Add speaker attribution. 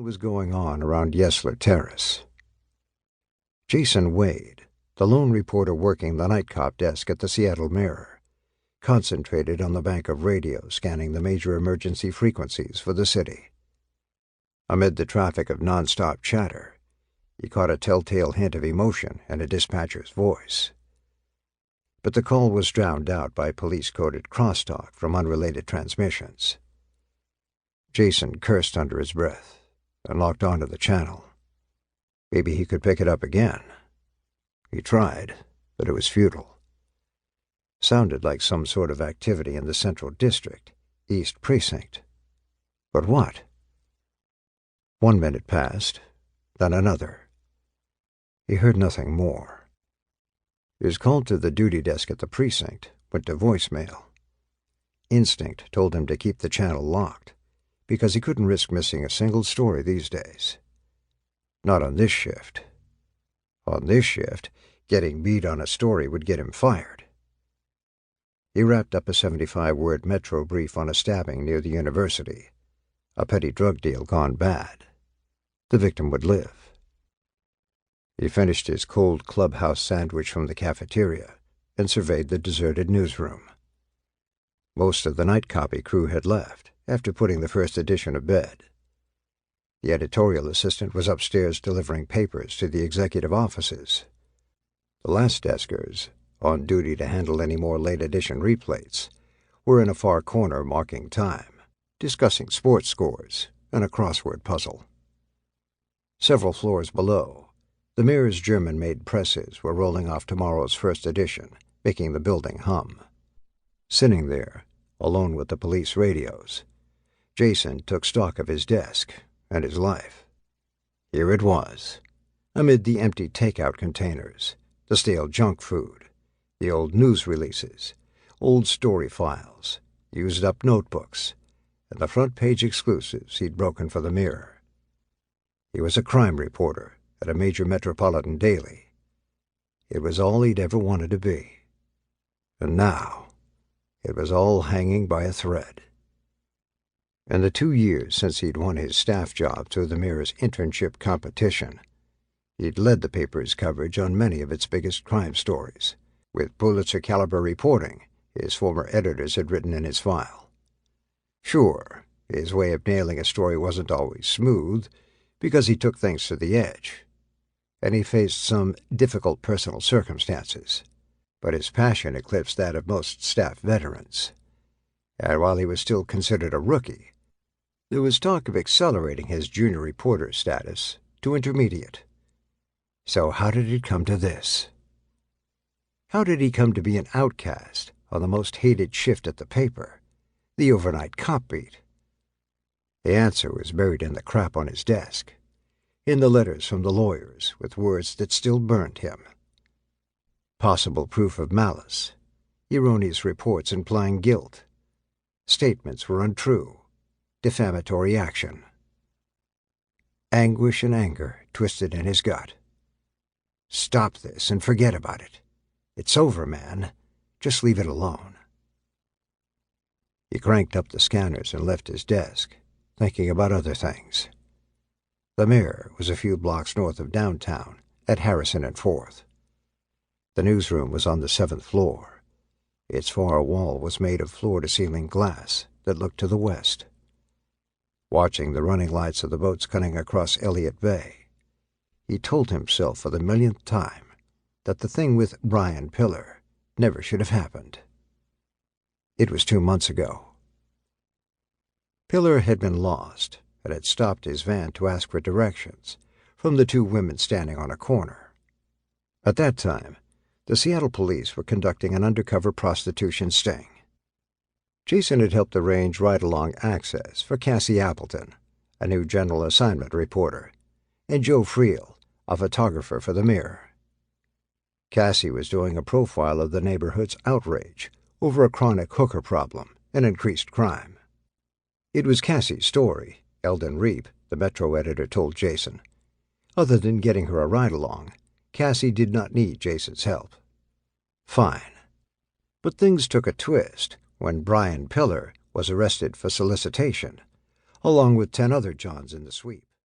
Speaker 1: was going on around Yesler Terrace. Jason Wade, the lone reporter working the night cop desk at the Seattle Mirror, concentrated on the bank of radios scanning the major emergency frequencies for the city. Amid the traffic of nonstop chatter, he caught a telltale hint of emotion in a dispatcher's voice. But the call was drowned out by police-coded crosstalk from unrelated transmissions. Jason cursed under his breath and locked onto the channel. Maybe he could pick it up again. He tried, but it was futile. Sounded like some sort of activity in the Central District, East Precinct. But what? 1 minute passed, then another. He heard nothing more. His call to the duty desk at the precinct went to voicemail. Instinct told him to keep the channel locked, because he couldn't risk missing a single story these days. Not on this shift. On this shift, getting beat on a story would get him fired. He wrapped up a 75-word Metro brief on a stabbing near the university, a petty drug deal gone bad. The victim would live. He finished his cold clubhouse sandwich from the cafeteria and surveyed the deserted newsroom. Most of the night copy crew had left after putting the first edition to bed. The editorial assistant was upstairs delivering papers to the executive offices. The last deskers, on duty to handle any more late-edition replates, were in a far corner marking time, discussing sports scores and a crossword puzzle. Several floors below, the Mirror's German-made presses were rolling off tomorrow's first edition, making the building hum. Sitting there, alone with the police radios, Jason took stock of his desk and his life. Here it was, amid the empty takeout containers, the stale junk food, the old news releases, old story files, used-up notebooks, and the front-page exclusives he'd broken for the Mirror. He was a crime reporter at a major metropolitan daily. It was all he'd ever wanted to be. And now, it was all hanging by a thread. In the 2 years since he'd won his staff job through the Mirror's internship competition, he'd led the paper's coverage on many of its biggest crime stories, with Pulitzer-caliber reporting his former editors had written in his file. Sure, his way of nailing a story wasn't always smooth, because he took things to the edge, and he faced some difficult personal circumstances, but his passion eclipsed that of most staff veterans. And while he was still considered a rookie, there was talk of accelerating his junior reporter status to intermediate. So how did it come to this? How did he come to be an outcast on the most hated shift at the paper, the overnight cop beat? The answer was buried in the crap on his desk, in the letters from the lawyers with words that still burned him. Possible proof of malice, erroneous reports implying guilt, statements were untrue, defamatory action. Anguish and anger twisted in his gut. Stop this and forget about it. It's over, man. Just leave it alone. He cranked up the scanners and left his desk, thinking about other things. The Mirror was a few blocks north of downtown, at Harrison and 4th. The newsroom was on the 7th floor. Its far wall was made of floor-to-ceiling glass that looked to the west. Watching the running lights of the boats cutting across Elliott Bay, he told himself for the millionth time that the thing with Brian Pillar never should have happened. It was 2 months ago. Pillar had been lost and had stopped his van to ask for directions from the 2 women standing on a corner. At that time, the Seattle police were conducting an undercover prostitution sting. Jason had helped arrange ride-along access for Cassie Appleton, a new general assignment reporter, and Joe Friel, a photographer for the Mirror. Cassie was doing a profile of the neighborhood's outrage over a chronic hooker problem and increased crime. It was Cassie's story, Eldon Reap, the Metro editor, told Jason. Other than getting her a ride-along, Cassie did not need Jason's help. Fine. But things took a twist when Brian Pillar was arrested for solicitation, along with 10 other Johns in the sweep.